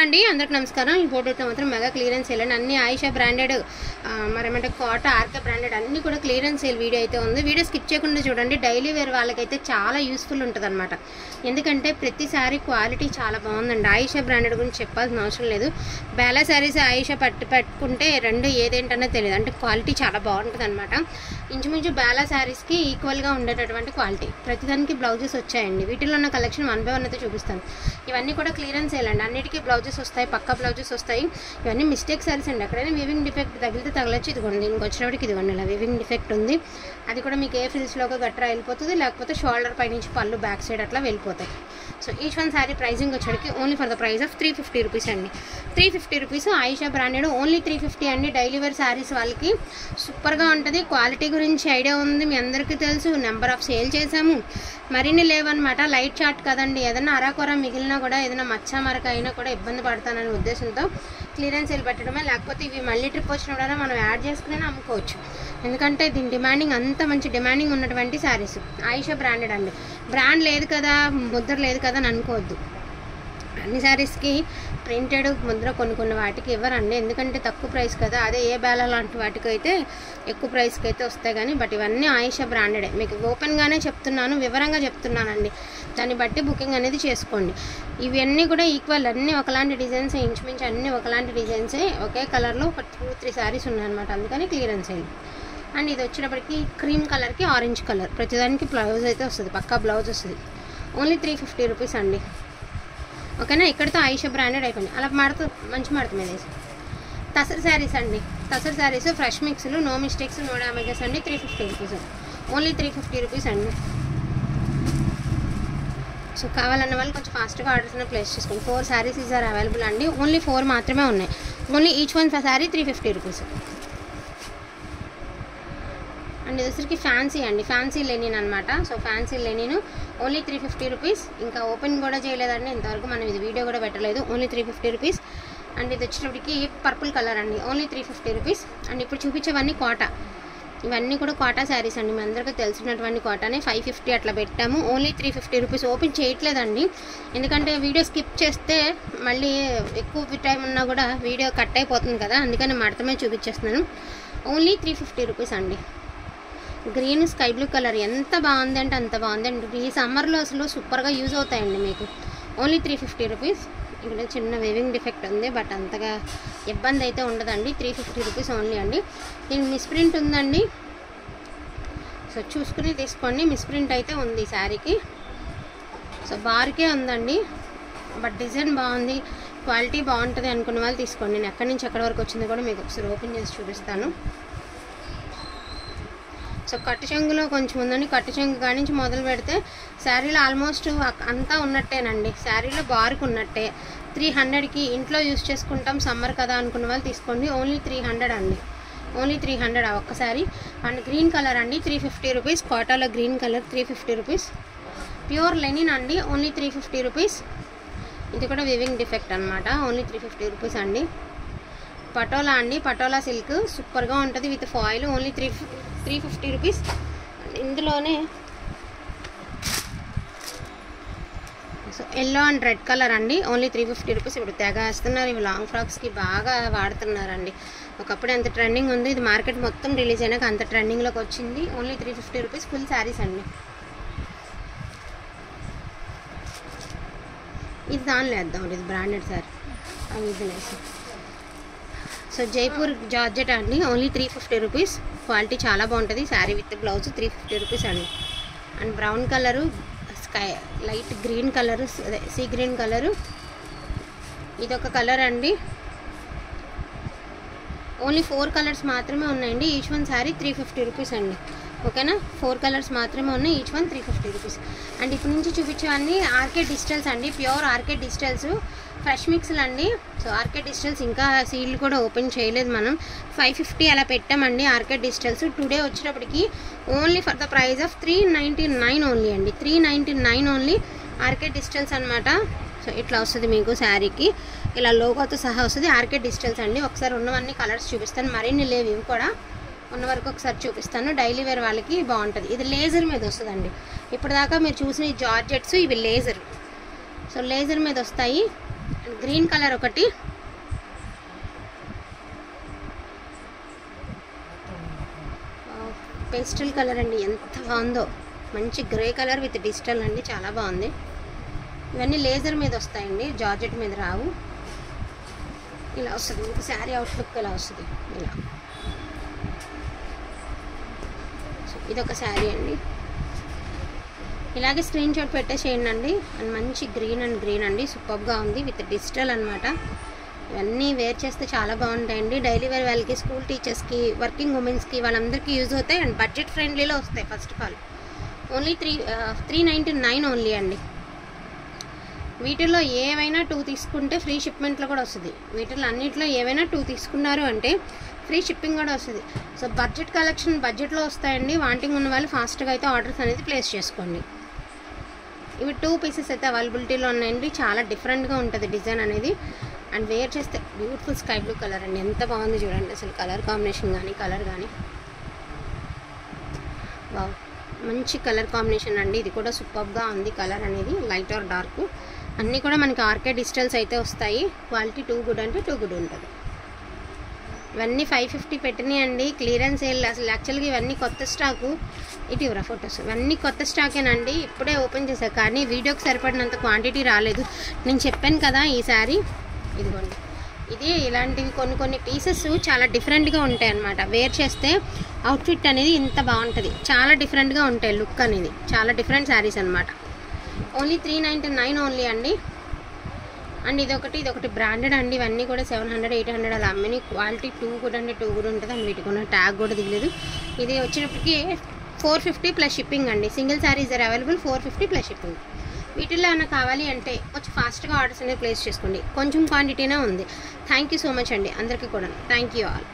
అండి అందరికి నమస్కారం. ఈ ఫోటోతో మాత్రం మెగా క్లియరెన్స్ సేల్ అండి. అన్ని ఆయిషా బ్రాండెడ్ మరేమంటే కోట ఆర్కే బ్రాండెడ్ అన్ని కూడా క్లియరెన్స్ సేల్ వీడియో అయితే ఉంది. వీడియో స్కిప్ చేయకుండా చూడండి. డైలీ వేర్ వాళ్ళకైతే చాలా యూస్ఫుల్ ఉంటుంది అనమాట. ఎందుకంటే ప్రతిసారి క్వాలిటీ చాలా బాగుందండి. ఆయిషా బ్రాండెడ్ గురించి చెప్పాల్సిన అవసరం లేదు. బేలా శారీస్ ఆయిషా పట్టుకుంటే రెండు ఏదేంటనే తెలియదు. అంటే క్వాలిటీ చాలా బాగుంటుంది అనమాట. ఇంచుమించు బేలా శారీస్కి ఈక్వల్గా ఉండేటటువంటి క్వాలిటీ. ప్రతిదానికి బ్లౌజెస్ వచ్చాయండి. వీటిలో ఉన్న కలెక్షన్ 1 by 1 అయితే చూపిస్తాను. ఇవన్నీ కూడా క్లియరెన్స్ సేల్ అండి. అన్నిటికీ బ్లౌజెస్ వస్తాయి, పక్కా బ్లౌజెస్ వస్తాయి. ఇవన్నీ మిస్టేక్ సారీస్ అండి. అక్కడైనా వీవింగ్ డిఫెక్ట్ తగిలితే తగలొచ్చు. ఇదిగోండి దీనికి వచ్చినప్పటికి ఇదిగోండి ఇలా వీవింగ్ డిఫెక్ట్ ఉంది. అది కూడా మీకు ఏ ఫిల్స్లోగా గట్రా వెళ్ళిపోతుంది, లేకపోతే షోల్డర్ పై నుంచి పళ్ళు బ్యాక్ సైడ్ అట్లా వెళ్ళిపోతాయి. So each one sari pricing వచ్చేటికి only for the price of 350 rupees అండి. 350 రూపీస్ ఆయిషా బ్రాండెడ్ ఓన్లీ 350 అండి. డైలీ వేర్ శారీస్ వాళ్ళకి సూపర్గా ఉంటుంది. క్వాలిటీ గురించి ఐడియా ఉంది, మీ అందరికీ తెలుసు. నెంబర్ ఆఫ్ సేల్ చేసాము, మరిన్ని లేవన్నమాట. లైట్ చార్ట్ కదండి. ఏదైనా అరాకొర మిగిలినా కూడా, ఏదైనా మచ్చ మరక అయినా కూడా ఇబ్బంది పడతాననే ఉద్దేశంతో క్లియరెన్స్ సేల్ పెట్టడమే. లేకపోతే ఇవి మళ్ళీ ట్రిప్ వచ్చినప్పుడైనా మనం యాడ్ చేసుకునే అమ్ముకోవచ్చు. ఎందుకంటే దీని డిమాండింగ్ అంత మంచి డిమాండింగ్ ఉన్నటువంటి శారీస్. ఆయిషా బ్రాండెడ్ అండి. బ్రాండ్ లేదు కదా, ముద్ర లేదు కదా అని అనుకోవద్దు. అన్ని శారీస్కి ప్రింటెడ్ ముద్ర కొన్ని వాటికి ఇవ్వరండి. ఎందుకంటే తక్కువ ప్రైస్ కదా. అదే ఏ బేలా లాంటి వాటికి అయితే ఎక్కువ ప్రైస్కి అయితే వస్తాయి కానీ, బట్ ఇవన్నీ ఆయిషా బ్రాండెడే. మీకు ఓపెన్గానే చెప్తున్నాను, వివరంగా చెప్తున్నానండి. దాన్ని బట్టి బుకింగ్ అనేది చేసుకోండి. ఇవన్నీ కూడా ఈక్వల్, అన్నీ ఒకలాంటి డిజైన్స్, ఇంచుమించు అన్నీ ఒకలాంటి డిజైన్సే. ఒకే కలర్లో ఒక 2-3 శారీస్ ఉన్నాయన్నమాట. అందుకని క్లియరెన్స్ అయింది. అండ్ ఇది వచ్చేటప్పటికి క్రీమ్ కలర్కి ఆరెంజ్ కలర్. ప్రతిదానికి బ్లౌజ్ అయితే వస్తుంది, పక్కా బ్లౌజ్ వస్తుంది. ఓన్లీ 350 రూపీస్ అండి. ఓకేనా. ఇక్కడితో ఆయిషా బ్రాండెడ్ అయిపోయింది. అలా మంచి మడత మీద వేసి తసర్ శారీస్ అండి. తసర్ శారీస్ ఫ్రెష్ మిక్స్లు, నో మిస్టేక్స్, నో డ్యామేజెస్ అండి. 350 రూపీస్, ఓన్లీ 350 రూపీస్ అండి. సో కావాలన్న వాళ్ళు కొంచెం ఫాస్ట్గా ఆర్డర్స్ ప్లేస్ చేసుకోండి. 4 శారీస్ ఈజ్ ఆర్ అవైలబుల్ అండి. ఓన్లీ 4 మాత్రమే ఉన్నాయి. Only each one sari 350 rupees. And ఇది ఫ్యాన్సీ అండి. ఫ్యాన్సీ లెనిన్ అనమాట. So fancy linen only 350 rupees. ఇంకా ఓపెన్ కూడా చేయలేదండి ఇంతవరకు, మనం ఇది వీడియో కూడా పెట్టలేదు. Only 350 rupees. అండ్ ఇది వచ్చేటప్పటికి పర్పుల్ కలర్ అండి. Only 350 rupees. అండ్ ఇప్పుడు చూపించేవన్నీ కోటా. ఇవన్నీ కూడా కోటా శారీస్ అండి. మీ అందరికీ తెలిసినటువంటి కోటానే. 550 అట్లా పెట్టాము. Only 350 rupees. ఓపెన్ చేయట్లేదండి, ఎందుకంటే వీడియో స్కిప్ చేస్తే మళ్ళీ ఎక్కువ టైం ఉన్నా కూడా వీడియో కట్ అయిపోతుంది కదా. అందుకని మడతమే చూపించేస్తున్నాను. ఓన్లీ 350 రూపీస్ అండి. గ్రీన్ స్కై బ్లూ కలర్ ఎంత బాగుంది అంటే అంత బాగుంది అండి. ఈ సమ్మర్లో అసలు సూపర్గా యూజ్ అవుతాయండి మీకు. Only 350 rupees. ఇక్కడ చిన్న వేవింగ్ డిఫెక్ట్ ఉంది, బట్ అంతగా ఇబ్బంది అయితే ఉండదండి. 350 రూపీస్ ఓన్లీ అండి. దీనికి మిస్ప్రింట్ ఉందండి, సో చూసుకుని తీసుకోండి. మిస్ప్రింట్ అయితే ఉంది ఈ శారీకి. సో బార్కే ఉందండి, బట్ డిజైన్ బాగుంది, క్వాలిటీ బాగుంటుంది అనుకున్న వాళ్ళు తీసుకోండి. నేను ఎక్కడి నుంచి ఎక్కడి వరకు వచ్చిందో కూడా మీకు ఒకసారి ఓపెన్ చేసి చూపిస్తాను. సో కట్టు చెంగులో కొంచెం ఉందండి. కట్టు చెంగు కాడి నుంచి మొదలు పెడితే శారీలో ఆల్మోస్ట్ అంతా ఉన్నట్టేనండి. శారీలో బార్కు ఉన్నట్టే. 300కి ఇంట్లో యూస్ చేసుకుంటాం, సమ్మర్ కదా అనుకున్న వాళ్ళు తీసుకోండి. ఓన్లీ 300 అండి. ఓన్లీ 300 ఒక్కసారి. అండ్ గ్రీన్ కలర్ అండి, 350 రూపీస్. కోటాలో green colour 350 rupees. Pure linen అండి. Only 350 rupees. ఇది కూడా వివింగ్ డిఫెక్ట్ అనమాట. ఓన్లీ 350 రూపీస్ అండి. పటోలా అండి. పటోలా సిల్క్ సూపర్గా ఉంటుంది విత్ ఫాయిల్. Only 350 rupees. ఇందులోనే so yellow and red colour అండి. Only 350 rupees. ఇప్పుడు తెగ వేస్తున్నారు, ఇవి లాంగ్ ఫ్రాక్స్కి బాగా వాడుతున్నారండి. ఒకప్పుడు ఎంత ట్రెండింగ్ ఉంది, ఇది మార్కెట్ మొత్తం రిలీజ్ అయినాక అంత ట్రెండింగ్లోకి వచ్చింది. Only 350 rupees. ఫుల్ శారీస్ అండి. ఇది దానిలో వేద్దాం, ఇది బ్రాండెడ్ శారీ. ఇది వేసి సో జైపూర్ జార్జెట్ అండి. Only 350 rupees. క్వాలిటీ చాలా బాగుంటుంది. శారీ విత్ బ్లౌజ్ 350 రూపీస్ అండి. And brown colour, sky light green colour, అదే సీ గ్రీన్ కలరు, ఇదొక కలర్ అండి. ఓన్లీ 4 కలర్స్ మాత్రమే ఉన్నాయండి. ఈచ్ వన్ శారీ 350 రూపీస్ అండి. ఓకేనా. 4 కలర్స్ మాత్రమే ఉన్నాయి. Each one 350 rupees. అండ్ ఇప్పటి నుంచి చూపించేవన్నీ ఆర్కే డిజిటల్స్ అండి. ప్యూర్ ఆర్కే డిజిటల్స్ ఫ్రెష్ మిక్స్లు అండి. సో ఆర్కే డిజిటల్స్ ఇంకా సీల్ కూడా ఓపెన్ చేయలేదు మనం. 550 అలా పెట్టామండి ఆర్కే డిజిటల్స్. టుడే వచ్చేటప్పటికి only for the price of 399 only అండి. 399 ఓన్లీ ఆర్కే డిజిటల్స్ అనమాట. సో ఇట్లా వస్తుంది మీకు శారీకి, ఇలా లోగోతో సహా వస్తుంది. ఆర్కే డిజిటల్స్ అండి. ఒకసారి ఉన్నవన్నీ కలర్స్ చూపిస్తాను, మరిన్ని లేవు, ఇవి కూడా ఉన్న వరకు ఒకసారి చూపిస్తాను. డైలీ వేర్ వాళ్ళకి బాగుంటుంది. ఇది లేజర్ మీద వస్తుందండి. ఇప్పుడు దాకా మీరు చూసిన ఈ జార్జెట్స్, ఇవి లేజర్. సో లేజర్ మీద వస్తాయి. గ్రీన్ కలర్ ఒకటి, పేస్టల్ కలర్ అండి, ఎంత బాగుందో. మంచి గ్రే కలర్ విత్ డిజిటల్ అండి, చాలా బాగుంది. ఇవన్నీ లేజర్ మీద వస్తాయండి, జార్జెట్ మీద రావు. ఇలా వస్తుంది మీకు శారీ అవుట్లుక్, ఇలా వస్తుంది ఇలా. ఇదొక శారీ అండి. ఇలాగే స్క్రీన్ షాట్ పెట్టేసేయండి అండి. అండ్ మంచి గ్రీన్ అండ్ గ్రీన్ అండి, సూపర్గా ఉంది విత్ డిజిటల్ అనమాట. ఇవన్నీ వేర్ చేస్తే చాలా బాగుంటాయండి. డైలీ వేర్ వాళ్ళకి, స్కూల్ టీచర్స్కి, వర్కింగ్ ఉమెన్స్కి, వాళ్ళందరికీ యూజ్ అవుతాయి. అండ్ బడ్జెట్ ఫ్రెండ్లీలో వస్తాయి. First of all only 399 only అండి. వీటిల్లో ఏవైనా 2 తీసుకుంటే ఫ్రీ షిప్మెంట్లో కూడా వస్తుంది. వీటిల్లో అన్నింటిలో ఏవైనా 2 తీసుకున్నారు అంటే ఫ్రీ షిప్పింగ్ కూడా వస్తుంది. సో బడ్జెట్ కలెక్షన్ బడ్జెట్లో వస్తాయండి. వాంటింగ్ ఉన్న వాళ్ళు ఫాస్ట్గా అయితే ఆర్డర్స్ అనేది ప్లేస్ చేసుకోండి. ఇవి 2 పీసెస్ అయితే అవైలబిలిటీలో ఉన్నాయండి. చాలా డిఫరెంట్గా ఉంటుంది డిజైన్ అనేది. అండ్ వేర్ చేస్తే బ్యూటిఫుల్ స్కై బ్లూ కలర్ అండి, ఎంత బాగుంది చూడండి అసలు. కలర్ కాంబినేషన్ కానీ కలర్ కానీ వావ్, మంచి కలర్ కాంబినేషన్ అండి. ఇది కూడా సూపర్గా ఉంది కలర్ అనేది, లైట్ ఆర్ డార్క్. అన్నీ కూడా మనకి ఆర్కే డిజిటల్స్ అయితే వస్తాయి. క్వాలిటీ 2 గుడ్ అంటే 2 గుడ్ ఉంటుంది. ఇవన్నీ 550 పెట్టినాయి అండి, క్లియరెన్స్ సేల్. అసలు యాక్చువల్గా ఇవన్నీ కొత్త స్టాకు. ఇటు ఇవ్వరా ఫొటోస్, ఇవన్నీ కొత్త స్టాకేనండి, ఇప్పుడే ఓపెన్ చేశాను. కానీ వీడియోకి సరిపడినంత క్వాంటిటీ రాలేదు. నేను చెప్పాను కదా ఈ శారీ, ఇదిగోండి. ఇది ఇలాంటివి కొన్ని పీసెస్ చాలా డిఫరెంట్గా ఉంటాయి అన్నమాట. వేర్ చేస్తే అవుట్ఫిట్ అనేది ఇంత బాగుంటుంది, చాలా డిఫరెంట్గా ఉంటాయి లుక్ అనేది. చాలా డిఫరెంట్ శారీస్ అనమాట. ఓన్లీ 399 ఓన్లీ అండి. అండ్ ఇదొకటి బ్రాండెడ్ అండి. ఇవన్నీ కూడా 700, 800 అలా అమ్మిని. క్వాలిటీ 2 గుడ్ అంటే 2 గుడ్ ఉంటుంది. అండ్ వీటికి ఉన్న ట్యాగ్ కూడా దిగలేదు. ఇది వచ్చేటప్పటికి 450 ప్లస్ షిప్పింగ్ అండి. Single sarees are available, 450 plus shipping. వీటిల్లో ఏమైనా కావాలి అంటే కొంచెం ఫాస్ట్గా ఆర్డర్స్ అనేది ప్లేస్ చేసుకోండి. కొంచెం క్వాంటిటీనే ఉంది. థ్యాంక్ యూ సో మచ్ అండి అందరికీ కూడా. Thank you all.